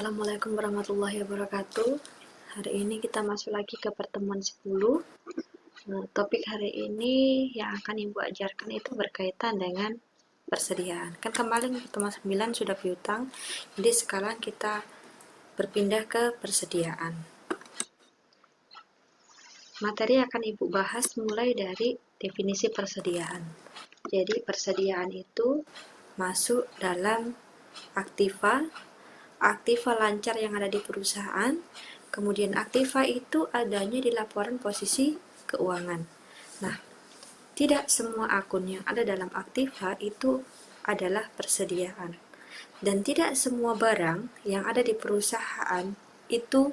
Assalamualaikum warahmatullahi wabarakatuh. Hari ini kita masuk lagi ke pertemuan 10. Topik hari ini yang akan Ibu ajarkan itu berkaitan dengan persediaan. Kan kemarin pertemuan 9 sudah piutang, jadi sekarang kita berpindah ke persediaan. Materi akan Ibu bahas mulai dari definisi persediaan. Jadi persediaan itu masuk dalam aktiva lancar yang ada di perusahaan, kemudian aktiva itu adanya di laporan posisi keuangan. Nah, tidak semua akun yang ada dalam aktiva itu adalah persediaan. Dan tidak semua barang yang ada di perusahaan itu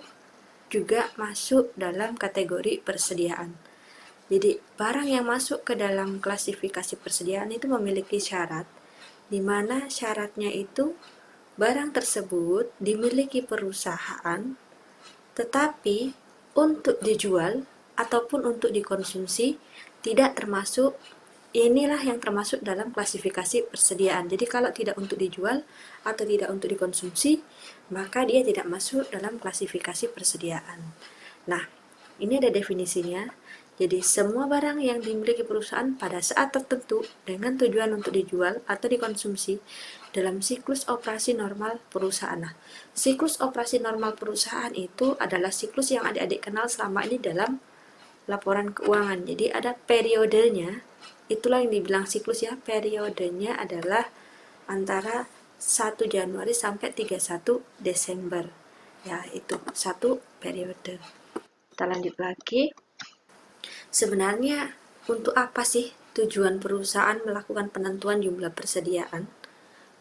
juga masuk dalam kategori persediaan. Jadi, barang yang masuk ke dalam klasifikasi persediaan itu memiliki syarat, di mana syaratnya itu barang tersebut dimiliki perusahaan, tetapi untuk dijual ataupun untuk dikonsumsi tidak termasuk. Inilah yang termasuk dalam klasifikasi persediaan. Jadi kalau tidak untuk dijual atau tidak untuk dikonsumsi, maka dia tidak masuk dalam klasifikasi persediaan. Nah, ini ada definisinya. Jadi semua barang yang dimiliki perusahaan pada saat tertentu dengan tujuan untuk dijual atau dikonsumsi dalam siklus operasi normal perusahaan. Nah, siklus operasi normal perusahaan itu adalah siklus yang adik-adik kenal selama ini dalam laporan keuangan. Jadi ada periodenya, itulah yang dibilang siklus ya. Periodenya adalah antara 1 Januari sampai 31 Desember. Ya, itu satu periode. Kita lanjut lagi. Sebenarnya untuk apa sih tujuan perusahaan melakukan penentuan jumlah persediaan?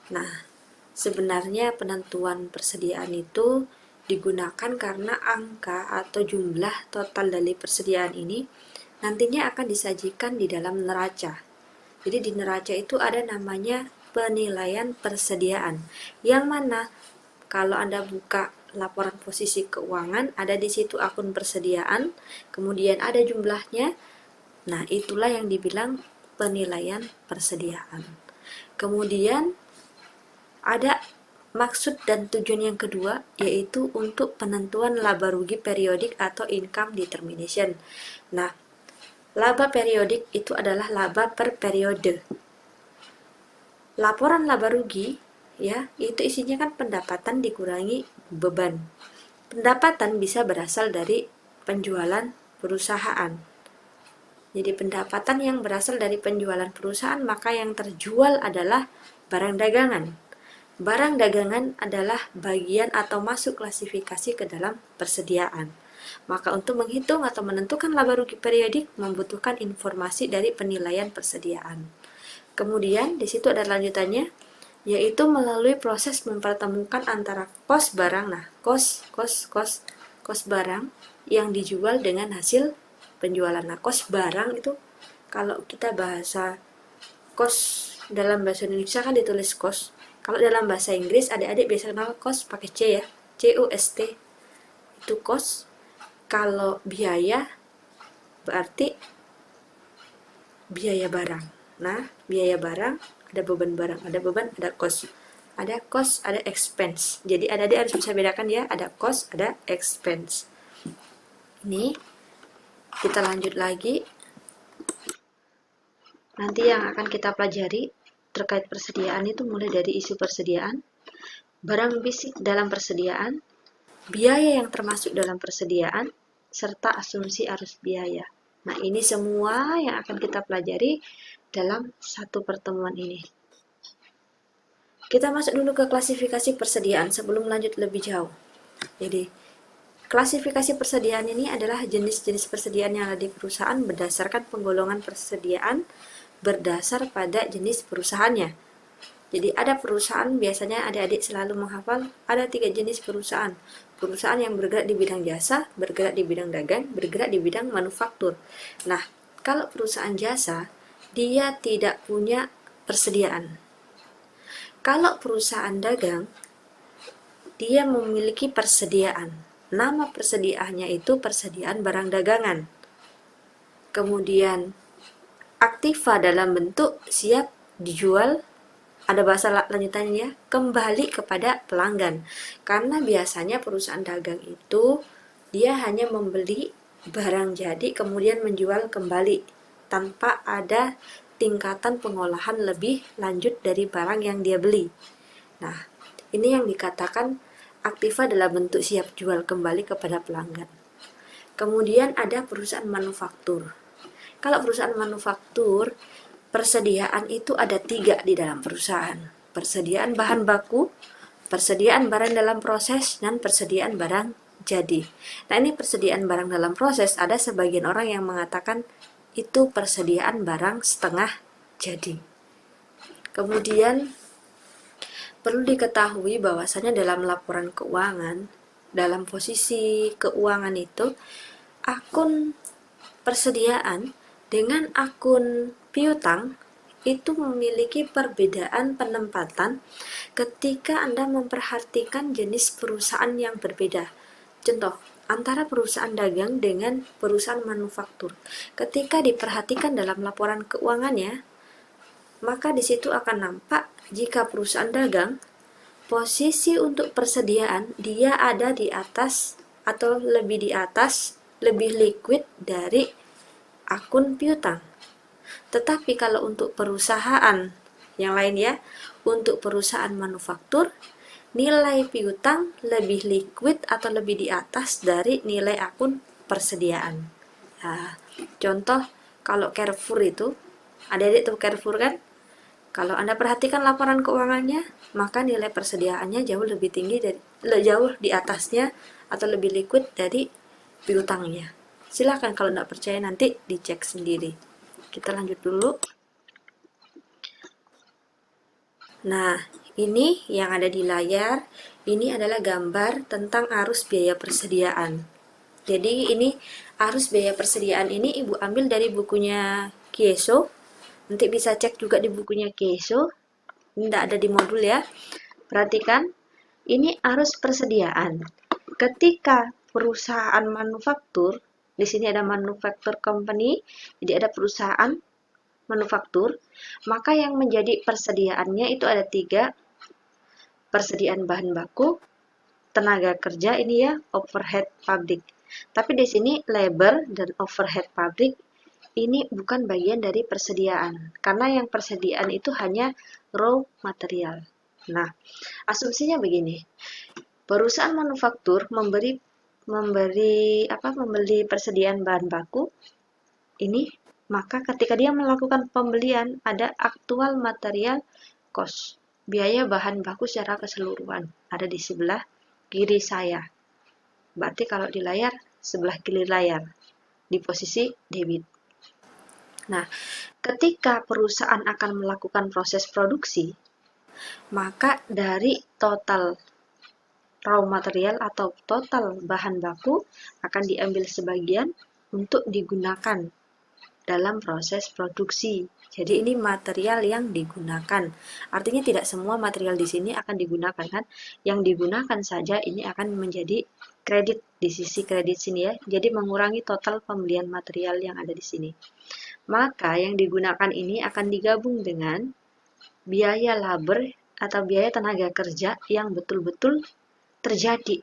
Nah, sebenarnya penentuan persediaan itu digunakan karena angka atau jumlah total dari persediaan ini nantinya akan disajikan di dalam neraca. Jadi di neraca itu ada namanya penilaian persediaan, yang mana kalau Anda buka laporan posisi keuangan, ada di situ akun persediaan, kemudian ada jumlahnya. Nah, itulah yang dibilang penilaian persediaan. Kemudian ada maksud dan tujuan yang kedua, yaitu untuk penentuan laba rugi periodik atau income determination. Nah, laba periodik itu adalah laba per periode. Laporan laba rugi ya, itu isinya kan pendapatan dikurangi beban. Pendapatan bisa berasal dari penjualan perusahaan. Jadi pendapatan yang berasal dari penjualan perusahaan, maka yang terjual adalah barang dagangan. Barang dagangan adalah bagian atau masuk klasifikasi ke dalam persediaan. Maka untuk menghitung atau menentukan laba rugi periodik membutuhkan informasi dari penilaian persediaan. Kemudian di situ ada lanjutannya, yaitu melalui proses mempertemukan antara kos barang. Nah, kos barang yang dijual dengan hasil penjualan. Nah, kos barang itu kalau kita bahasa kos dalam bahasa Indonesia kan ditulis kos. Kalau dalam bahasa Inggris adik-adik biasa kenal kos pakai C ya, COST. Itu kos. Kalau biaya berarti biaya barang. Nah, biaya barang ada beban barang, ada beban, ada kos. Ada cost, ada expense. Jadi adik-adik harus bisa bedakan ya, ada cost, ada expense. Ini kita lanjut lagi. Nanti yang akan kita pelajari terkait persediaan itu mulai dari isu persediaan, barang basic dalam persediaan, biaya yang termasuk dalam persediaan, serta asumsi arus biaya. Nah, ini semua yang akan kita pelajari dalam satu pertemuan ini. Kita masuk dulu ke klasifikasi persediaan sebelum lanjut lebih jauh. Jadi, klasifikasi persediaan ini adalah jenis-jenis persediaan yang ada di perusahaan berdasarkan penggolongan persediaan berdasar pada jenis perusahaannya. Jadi ada perusahaan, biasanya adik-adik selalu menghafal, ada 3 jenis perusahaan. Perusahaan yang bergerak di bidang jasa, bergerak di bidang dagang, bergerak di bidang manufaktur. Nah, kalau perusahaan jasa, dia tidak punya persediaan. Kalau perusahaan dagang, dia memiliki persediaan. Nama persediaannya itu persediaan barang dagangan. Kemudian aktiva dalam bentuk siap dijual ada bahasa lanjutannya ya, kembali kepada pelanggan. Karena biasanya perusahaan dagang itu dia hanya membeli barang jadi kemudian menjual kembali tanpa ada tingkatan pengolahan lebih lanjut dari barang yang dia beli. Nah, ini yang dikatakan Aktiva dalam bentuk siap jual kembali kepada pelanggan. Kemudian ada perusahaan manufaktur. Kalau perusahaan manufaktur, persediaan itu ada 3 di dalam perusahaan. Persediaan bahan baku, persediaan barang dalam proses, dan persediaan barang jadi. Nah, ini persediaan barang dalam proses, ada sebagian orang yang mengatakan itu persediaan barang setengah jadi. Kemudian perlu diketahui bahwasanya dalam laporan keuangan, dalam posisi keuangan itu, akun persediaan dengan akun piutang itu memiliki perbedaan penempatan ketika Anda memperhatikan jenis perusahaan yang berbeda. Contoh, antara perusahaan dagang dengan perusahaan manufaktur. Ketika diperhatikan dalam laporan keuangannya, maka di situ akan nampak jika perusahaan dagang, posisi untuk persediaan dia ada di atas atau lebih di atas, lebih liquid dari akun piutang. Tetapi kalau untuk perusahaan yang lain ya, untuk perusahaan manufaktur, nilai piutang lebih liquid atau lebih di atas dari nilai akun persediaan. Nah, contoh kalau Carrefour itu, adik-adik tuh Carrefour kan? Kalau Anda perhatikan laporan keuangannya, maka nilai persediaannya jauh lebih tinggi jauh di atasnya atau lebih liquid dari piutangnya. Silakan kalau tidak percaya nanti dicek sendiri. Kita lanjut dulu. Nah, ini yang ada di layar, ini adalah gambar tentang arus biaya persediaan. Jadi ini arus biaya persediaan ini Ibu ambil dari bukunya Kieso. Nanti bisa cek juga di bukunya Kieso. Tidak ada di modul ya. Perhatikan, ini arus persediaan. Ketika perusahaan manufaktur, di sini ada manufacture company, jadi ada perusahaan manufaktur, maka yang menjadi persediaannya itu ada 3, persediaan bahan baku, tenaga kerja ini ya, overhead pabrik. Tapi di sini labor dan overhead pabrik ini bukan bagian dari persediaan, karena yang persediaan itu hanya raw material. Nah, asumsinya begini, perusahaan manufaktur membeli persediaan bahan baku ini, maka ketika dia melakukan pembelian ada aktual material cost, biaya bahan baku secara keseluruhan, ada di sebelah kiri saya. Berarti kalau di layar, sebelah kiri layar, di posisi debit. Nah, ketika perusahaan akan melakukan proses produksi, maka dari total raw material atau total bahan baku akan diambil sebagian untuk digunakan dalam proses produksi. Jadi ini material yang digunakan. Artinya tidak semua material di sini akan digunakan kan? Yang digunakan saja ini akan menjadi kredit di sisi kredit sini ya. Jadi mengurangi total pembelian material yang ada di sini. Maka yang digunakan ini akan digabung dengan biaya labor atau biaya tenaga kerja yang betul-betul terjadi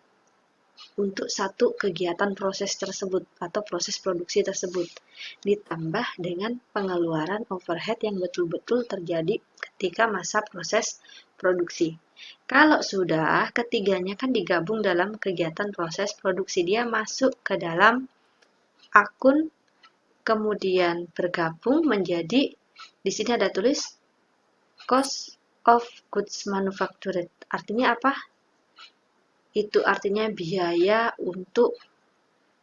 untuk satu kegiatan proses tersebut atau proses produksi tersebut, ditambah dengan pengeluaran overhead yang betul-betul terjadi ketika masa proses produksi. Kalau sudah ketiganya kan digabung dalam kegiatan proses produksi, dia masuk ke dalam akun, kemudian bergabung menjadi, di sini ada tulis cost of goods manufactured. Artinya apa? Itu artinya biaya untuk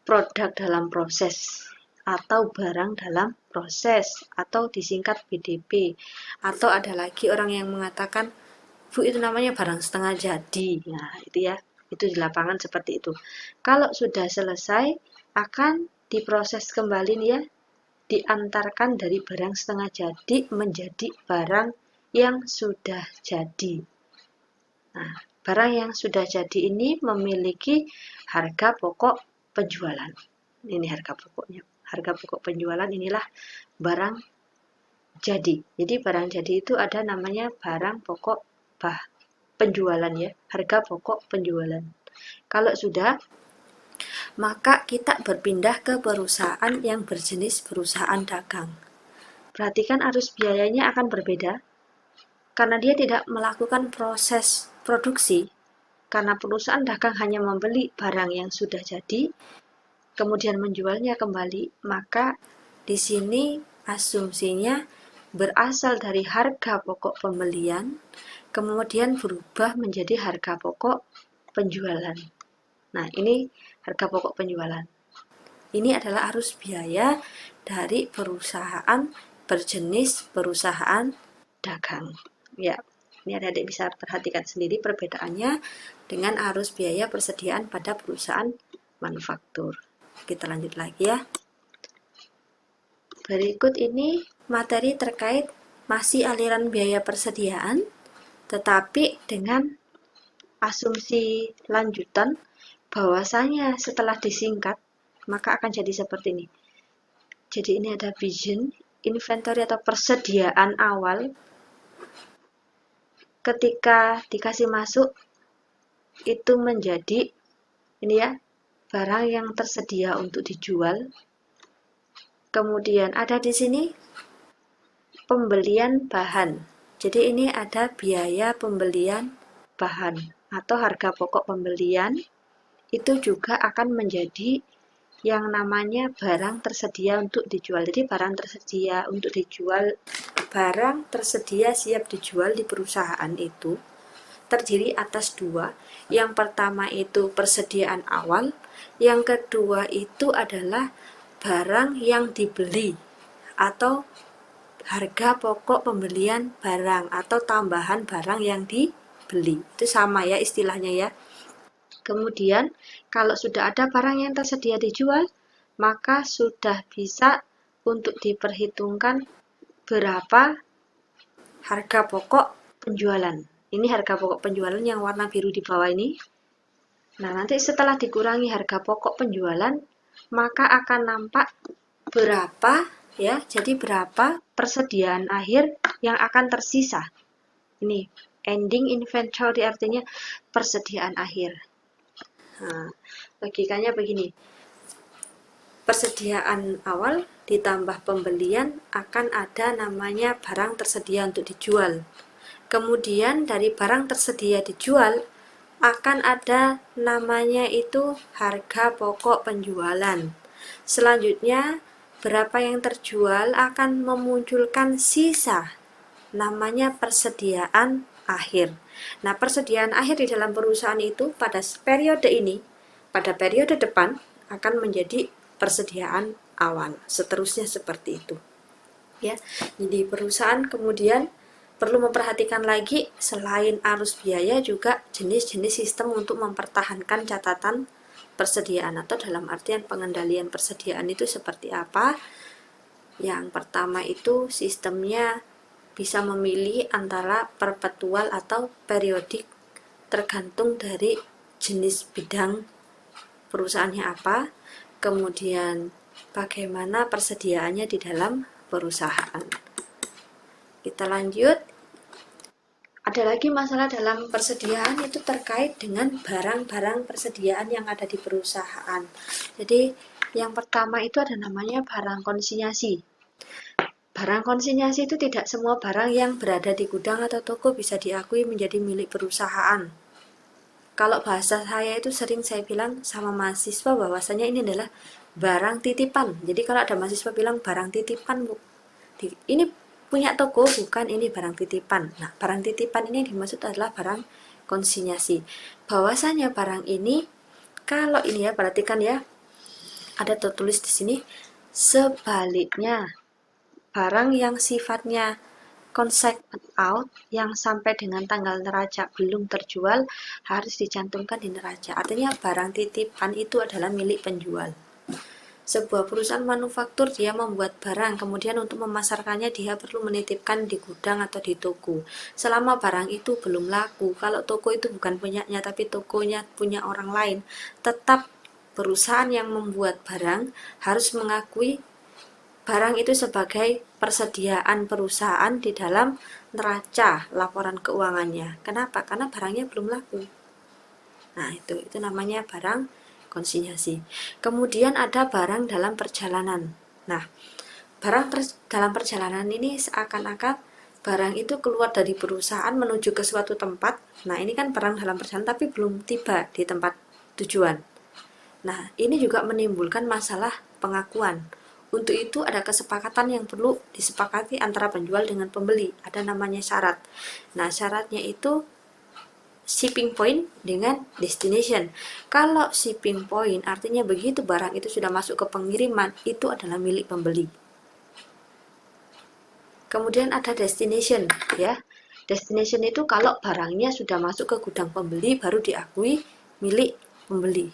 produk dalam proses atau barang dalam proses atau disingkat BDP. Atau ada lagi orang yang mengatakan, Bu, itu namanya barang setengah jadi. Nah, itu ya, itu di lapangan seperti itu. Kalau sudah selesai akan diproses kembali nih ya, diantarkan dari barang setengah jadi menjadi barang yang sudah jadi. Nah, barang yang sudah jadi ini memiliki harga pokok penjualan. Ini harga pokoknya. Harga pokok penjualan inilah barang jadi. Jadi barang jadi itu ada namanya barang pokok penjualan ya, harga pokok penjualan. Kalau sudah, maka kita berpindah ke perusahaan yang berjenis perusahaan dagang. Perhatikan arus biayanya akan berbeda karena dia tidak melakukan proses produksi. Karena perusahaan dagang hanya membeli barang yang sudah jadi, kemudian menjualnya kembali, maka di sini asumsinya berasal dari harga pokok pembelian, kemudian berubah menjadi harga pokok penjualan. Nah, ini harga pokok penjualan. Ini adalah arus biaya dari perusahaan berjenis perusahaan dagang. Ya, ini adik-adik bisa perhatikan sendiri perbedaannya dengan arus biaya persediaan pada perusahaan manufaktur. Kita lanjut lagi ya. Berikut ini materi terkait masih aliran biaya persediaan, tetapi dengan asumsi lanjutan bahwasanya setelah disingkat maka akan jadi seperti ini. Jadi ini ada vision, inventory atau persediaan awal. Ketika dikasih masuk itu menjadi ini ya, barang yang tersedia untuk dijual. Kemudian ada di sini pembelian bahan. Jadi ini ada biaya pembelian bahan atau harga pokok pembelian, itu juga akan menjadi yang namanya barang tersedia untuk dijual. Jadi barang tersedia untuk dijual, barang tersedia siap dijual di perusahaan itu terdiri atas dua. Yang pertama itu persediaan awal, yang kedua itu adalah barang yang dibeli atau harga pokok pembelian barang atau tambahan barang yang dibeli. Itu sama ya istilahnya ya. Kemudian kalau sudah ada barang yang tersedia dijual, maka sudah bisa untuk diperhitungkan berapa harga pokok penjualan. Ini harga pokok penjualan yang warna biru di bawah ini. Nah, nanti setelah dikurangi harga pokok penjualan, maka akan nampak berapa ya. Jadi berapa persediaan akhir yang akan tersisa. Ini ending inventory artinya persediaan akhir. Nah, logikanya begini. Persediaan awal ditambah pembelian akan ada namanya barang tersedia untuk dijual. Kemudian dari barang tersedia dijual akan ada namanya itu harga pokok penjualan. Selanjutnya berapa yang terjual akan memunculkan sisa, namanya persediaan akhir. Nah, persediaan akhir di dalam perusahaan itu pada periode ini, pada periode depan akan menjadi persediaan awal. Seterusnya seperti itu. Ya. Jadi perusahaan kemudian perlu memperhatikan lagi selain arus biaya juga jenis-jenis sistem untuk mempertahankan catatan persediaan atau dalam artian pengendalian persediaan itu seperti apa. Yang pertama itu sistemnya bisa memilih antara perpetual atau periodik tergantung dari jenis bidang perusahaannya apa, kemudian bagaimana persediaannya di dalam perusahaan. Kita lanjut. Ada lagi masalah dalam persediaan itu terkait dengan barang-barang persediaan yang ada di perusahaan. Jadi yang pertama itu ada namanya barang konsinyasi. Barang konsinyasi itu tidak semua barang yang berada di gudang atau toko bisa diakui menjadi milik perusahaan. Kalau bahasa saya itu sering saya bilang sama mahasiswa bahwasanya ini adalah barang titipan. Jadi kalau ada mahasiswa bilang barang titipan, Bu, ini punya toko, bukan, ini barang titipan. Nah, barang titipan ini dimaksud adalah barang konsinyasi. Bahwasanya barang ini, kalau ini ya, perhatikan ya, ada tertulis di sini, sebaliknya barang yang sifatnya consignment out yang sampai dengan tanggal neraca belum terjual harus dicantumkan di neraca. Artinya barang titipan itu adalah milik penjual. Sebuah perusahaan manufaktur dia membuat barang, kemudian untuk memasarkannya dia perlu menitipkan di gudang atau di toko. Selama barang itu belum laku, kalau toko itu bukan punyanya tapi tokonya punya orang lain, tetap perusahaan yang membuat barang harus mengakui barang itu sebagai persediaan perusahaan di dalam neraca laporan keuangannya. Kenapa? Karena barangnya belum laku. Nah, itu namanya barang konsinyasi. Kemudian ada barang dalam perjalanan. Nah, barang dalam perjalanan ini seakan-akan barang itu keluar dari perusahaan menuju ke suatu tempat. Nah, ini kan barang dalam perjalanan tapi belum tiba di tempat tujuan. Nah, ini juga menimbulkan masalah pengakuan. Untuk itu ada kesepakatan yang perlu disepakati antara penjual dengan pembeli. Ada namanya syarat. Nah, syaratnya itu shipping point dengan destination. Kalau shipping point artinya begitu barang itu sudah masuk ke pengiriman, itu adalah milik pembeli. Kemudian ada destination, ya. Destination itu kalau barangnya sudah masuk ke gudang pembeli baru diakui milik pembeli.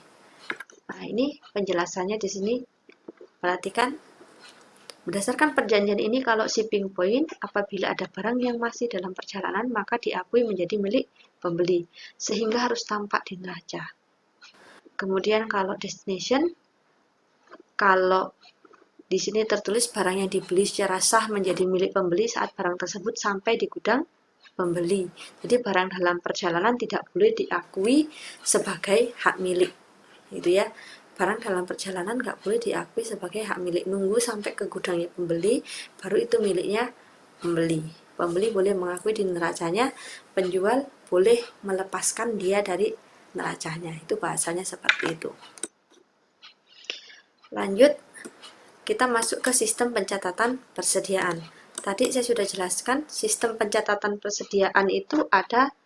Nah, ini penjelasannya di sini. Perhatikan. Berdasarkan perjanjian ini, kalau shipping point, apabila ada barang yang masih dalam perjalanan, maka diakui menjadi milik pembeli, sehingga harus tampak di neraca. Kemudian kalau destination, kalau di sini tertulis barang yang dibeli secara sah menjadi milik pembeli saat barang tersebut sampai di gudang pembeli. Jadi barang dalam perjalanan tidak boleh diakui sebagai hak milik, gitu ya. Barang dalam perjalanan nggak boleh diakui sebagai hak milik, nunggu sampai ke gudangnya pembeli baru itu miliknya pembeli. Pembeli boleh mengakui di neracanya, penjual boleh melepaskan dia dari neracanya. Itu bahasanya seperti itu. Lanjut, kita masuk ke sistem pencatatan persediaan. Tadi saya sudah jelaskan sistem pencatatan persediaan itu ada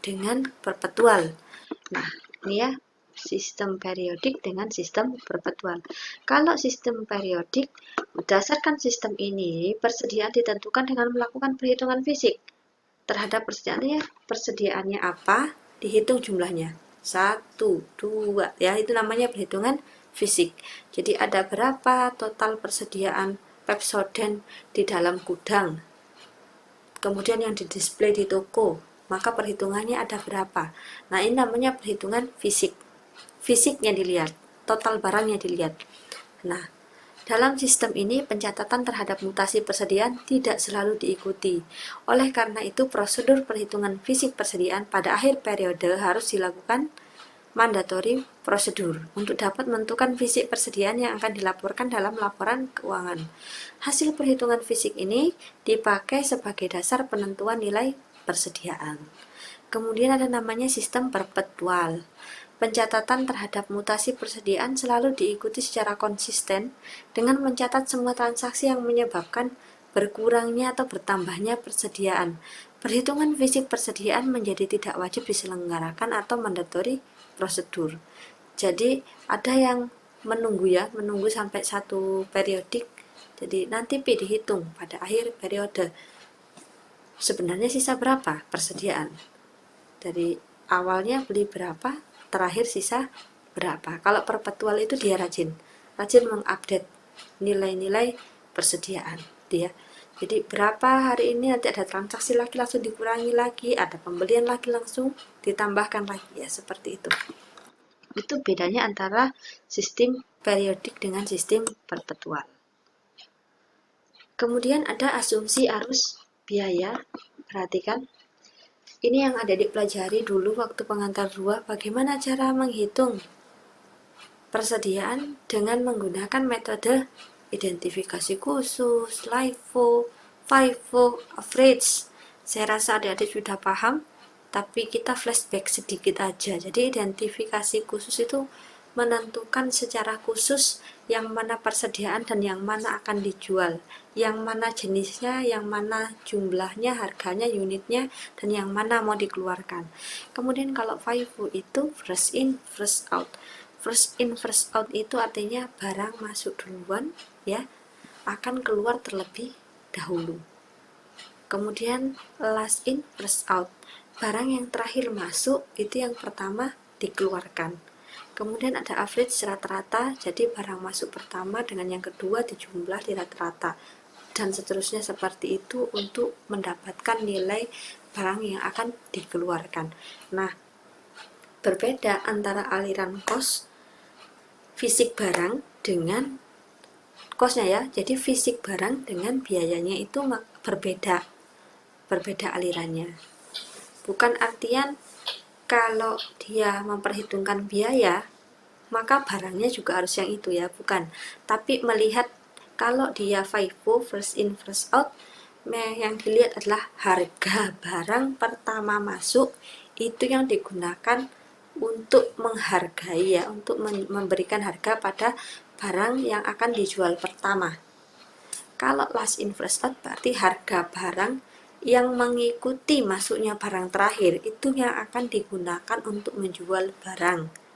dengan perpetual. Nah, ini ya, sistem periodik dengan sistem perpetual. Kalau sistem periodik, berdasarkan sistem ini, persediaan ditentukan dengan melakukan perhitungan fisik terhadap persediaannya. Persediaannya apa? Dihitung jumlahnya. 1, 2, ya, itu namanya perhitungan fisik. Jadi ada berapa total persediaan Pepsodent di dalam gudang. Kemudian yang didisplay di toko, maka perhitungannya ada berapa. Nah, ini namanya perhitungan fisik. Fisiknya dilihat, total barangnya dilihat. Nah, dalam sistem ini pencatatan terhadap mutasi persediaan tidak selalu diikuti. Oleh karena itu, prosedur perhitungan fisik persediaan pada akhir periode harus dilakukan mandatory prosedur untuk dapat menentukan fisik persediaan yang akan dilaporkan dalam laporan keuangan. Hasil perhitungan fisik ini dipakai sebagai dasar penentuan nilai persediaan. Kemudian ada namanya sistem perpetual. Pencatatan terhadap mutasi persediaan selalu diikuti secara konsisten dengan mencatat semua transaksi yang menyebabkan berkurangnya atau bertambahnya persediaan. Perhitungan fisik persediaan menjadi tidak wajib diselenggarakan atau mandatory prosedur. Jadi ada yang menunggu sampai satu periodik. Jadi nanti dihitung pada akhir periode. Sebenarnya sisa berapa persediaan? Dari awalnya beli berapa, terakhir sisa berapa. Kalau perpetual itu dia rajin mengupdate nilai-nilai persediaan dia. Jadi berapa hari ini, nanti ada transaksi lagi langsung dikurangi lagi, ada pembelian lagi langsung ditambahkan lagi, ya seperti itu. Itu bedanya antara sistem periodik dengan sistem perpetual. Kemudian ada asumsi arus biaya. Perhatikan, ini yang ada dipelajari dulu waktu pengantar 2, bagaimana cara menghitung persediaan dengan menggunakan metode identifikasi khusus, LIFO, FIFO, average. Saya rasa adik-adik sudah paham, tapi kita flashback sedikit aja. Jadi identifikasi khusus itu menentukan secara khusus yang mana persediaan dan yang mana akan dijual, yang mana jenisnya, yang mana jumlahnya, harganya, unitnya, dan yang mana mau dikeluarkan. Kemudian kalau FIFO itu first in, first out. First in, first out itu artinya barang masuk duluan, ya, akan keluar terlebih dahulu. Kemudian last in, first out. Barang yang terakhir masuk itu yang pertama dikeluarkan. Kemudian ada average rata-rata, jadi barang masuk pertama dengan yang kedua dijumlah di rata-rata, dan seterusnya seperti itu untuk mendapatkan nilai barang yang akan dikeluarkan. Nah, berbeda antara aliran cost fisik barang dengan cost-nya ya. Jadi fisik barang dengan biayanya itu berbeda alirannya. Bukan artian kalau dia memperhitungkan biaya maka barangnya juga harus yang itu ya, bukan. Tapi melihat kalau dia FIFO, first in first out, yang dilihat adalah harga barang pertama masuk, itu yang digunakan untuk menghargai ya, untuk memberikan harga pada barang yang akan dijual pertama. Kalau last in first out berarti harga barang yang mengikuti masuknya barang terakhir itu yang akan digunakan untuk menjual barang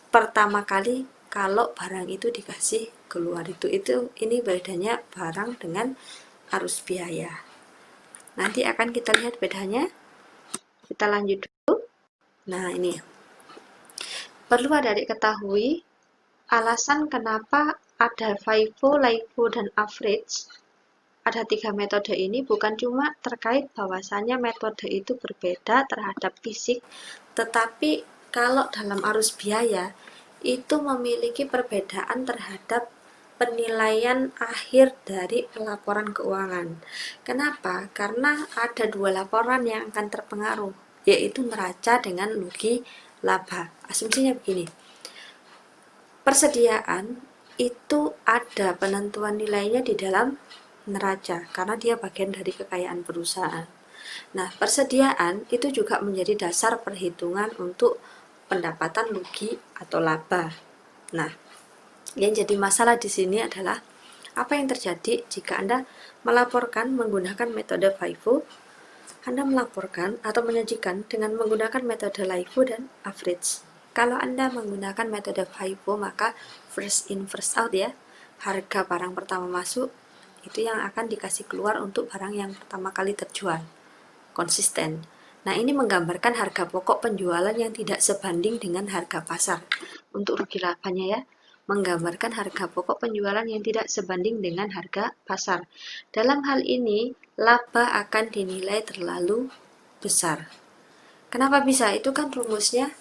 pertama kali kalau barang itu dikasih keluar. Ini bedanya barang dengan arus biaya. Nanti akan kita lihat bedanya. Kita lanjut dulu. Nah, ini perlu adik ketahui alasan kenapa ada FIFO, LIFO, dan average. Ada 3 metode ini bukan cuma terkait bahwasannya metode itu berbeda terhadap fisik, tetapi kalau dalam arus biaya itu memiliki perbedaan terhadap penilaian akhir dari laporan keuangan. Kenapa? Karena ada 2 laporan yang akan terpengaruh, yaitu neraca dengan rugi laba. Asumsinya begini, persediaan itu ada penentuan nilainya di dalam neraca karena dia bagian dari kekayaan perusahaan. Nah, persediaan itu juga menjadi dasar perhitungan untuk pendapatan rugi atau laba. Nah, yang jadi masalah di sini adalah apa yang terjadi jika Anda melaporkan menggunakan metode FIFO, Anda melaporkan atau menyajikan dengan menggunakan metode LIFO dan average. Kalau Anda menggunakan metode FIFO, maka first in first out ya, harga barang pertama masuk itu yang akan dikasih keluar untuk barang yang pertama kali terjual, konsisten. Nah, ini menggambarkan harga pokok penjualan yang tidak sebanding dengan harga pasar. Untuk rugi labanya ya, menggambarkan harga pokok penjualan yang tidak sebanding dengan harga pasar. Dalam hal ini, laba akan dinilai terlalu besar. Kenapa bisa? Itu kan rumusnya,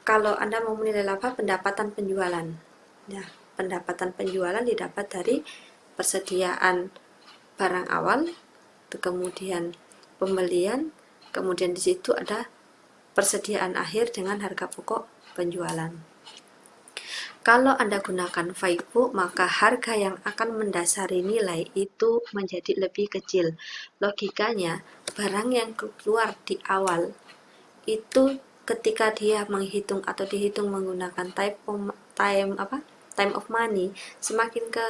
kalau Anda mau menilai laba, pendapatan penjualan. Nah, pendapatan penjualan didapat dari persediaan barang awal, kemudian pembelian, kemudian di situ ada persediaan akhir dengan harga pokok penjualan. Kalau Anda gunakan FIFO, maka harga yang akan mendasari nilai itu menjadi lebih kecil. Logikanya, barang yang keluar di awal itu ketika dia menghitung atau dihitung menggunakan time of money, semakin ke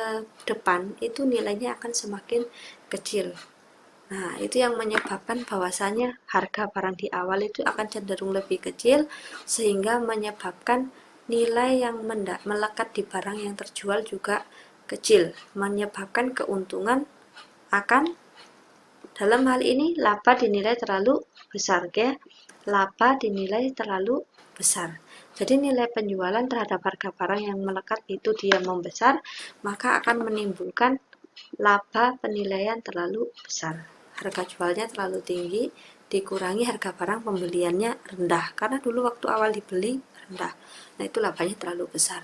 depan itu nilainya akan semakin kecil. Nah, itu yang menyebabkan bahwasanya harga barang di awal itu akan cenderung lebih kecil, sehingga menyebabkan nilai yang melekat di barang yang terjual juga kecil, menyebabkan keuntungan akan, dalam hal ini laba dinilai terlalu besar ya. Laba dinilai terlalu besar. Jadi nilai penjualan terhadap harga barang yang melekat itu dia membesar, maka akan menimbulkan laba penilaian terlalu besar. Harga jualnya terlalu tinggi, dikurangi harga barang pembeliannya rendah, karena dulu waktu awal dibeli rendah. Nah, itu labanya terlalu besar.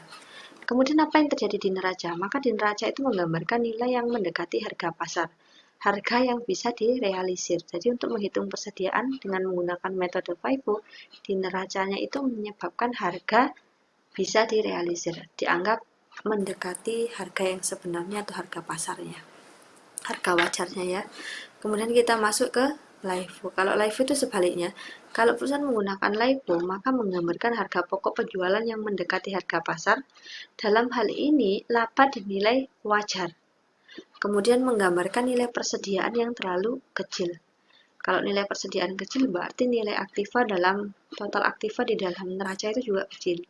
Kemudian apa yang terjadi di neraca? Maka di neraca itu menggambarkan nilai yang mendekati harga pasar, harga yang bisa direalisir. Jadi untuk menghitung persediaan dengan menggunakan metode FIFO, di neracanya itu menyebabkan harga bisa direalisir, dianggap mendekati harga yang sebenarnya atau harga pasarnya, harga wajarnya ya. Kemudian kita masuk ke LIFO. Kalau LIFO itu sebaliknya, kalau perusahaan menggunakan LIFO, maka menggambarkan harga pokok penjualan yang mendekati harga pasar. Dalam hal ini, laba dinilai wajar. Kemudian menggambarkan nilai persediaan yang terlalu kecil. Kalau nilai persediaan kecil, berarti nilai aktiva dalam total aktiva di dalam neraca itu juga kecil.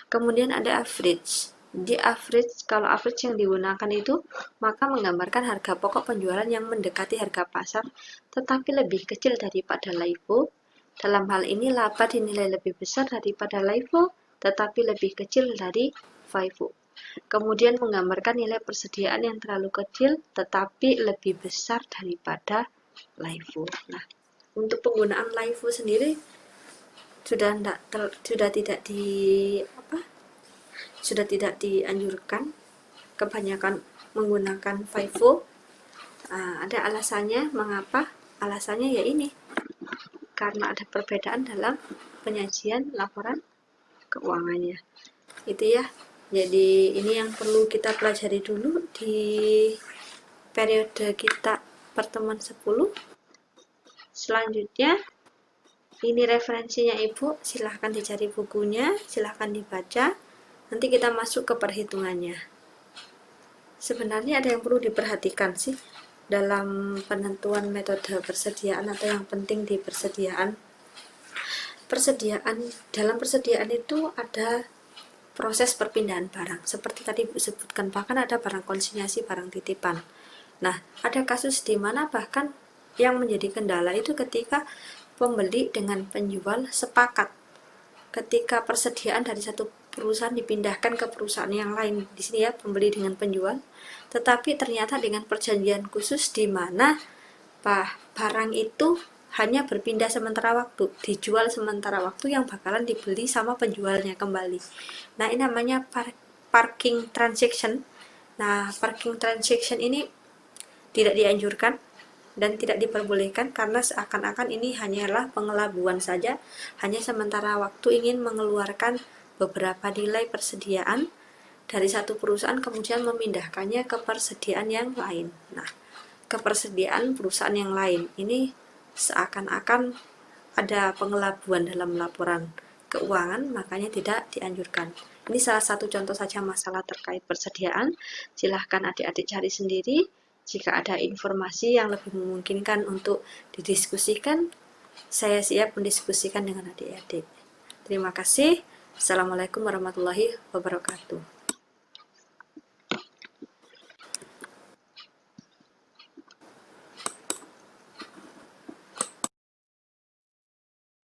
Kemudian ada average. Di average, kalau average yang digunakan itu, maka menggambarkan harga pokok penjualan yang mendekati harga pasar, tetapi lebih kecil daripada LIFO. Dalam hal ini, laba dinilai lebih besar daripada LIFO, tetapi lebih kecil dari FIFO. Kemudian menggambarkan nilai persediaan yang terlalu kecil, tetapi lebih besar daripada LIFO. Nah, untuk penggunaan LIFO sendiri sudah tidak dianjurkan kebanyakan menggunakan FIFO. Ada alasannya. Mengapa? Alasannya ya ini, karena ada perbedaan dalam penyajian laporan keuangannya. Itu ya. Jadi ini yang perlu kita pelajari dulu di periode kita pertemuan 10. Selanjutnya, ini referensinya Ibu, silahkan dicari bukunya, silahkan dibaca. Nanti kita masuk ke perhitungannya. Sebenarnya ada yang perlu diperhatikan sih dalam penentuan metode persediaan atau yang penting di persediaan. Dalam persediaan itu ada proses perpindahan barang. Seperti tadi Bu sebutkan, bahkan ada barang konsinyasi, barang titipan. Nah, ada kasus di mana bahkan yang menjadi kendala itu ketika pembeli dengan penjual sepakat. Ketika persediaan dari satu perusahaan dipindahkan ke perusahaan yang lain, di sini ya pembeli dengan penjual, tetapi ternyata dengan perjanjian khusus di mana barang itu hanya berpindah sementara waktu, dijual sementara waktu, yang bakalan dibeli sama penjualnya kembali. Nah, ini namanya parking transaction. Nah, parking transaction ini tidak dianjurkan dan tidak diperbolehkan karena seakan-akan ini hanyalah pengelabuan saja, hanya sementara waktu ingin mengeluarkan beberapa nilai persediaan dari satu perusahaan kemudian memindahkannya ke persediaan yang lain. Nah, ke persediaan perusahaan yang lain ini seakan-akan ada pengelabuan dalam laporan keuangan, makanya tidak dianjurkan. Ini salah satu contoh saja masalah terkait persediaan. Silahkan adik-adik cari sendiri. Jika ada informasi yang lebih memungkinkan untuk didiskusikan, saya siap mendiskusikan dengan adik-adik. Terima kasih. Assalamualaikum warahmatullahi wabarakatuh.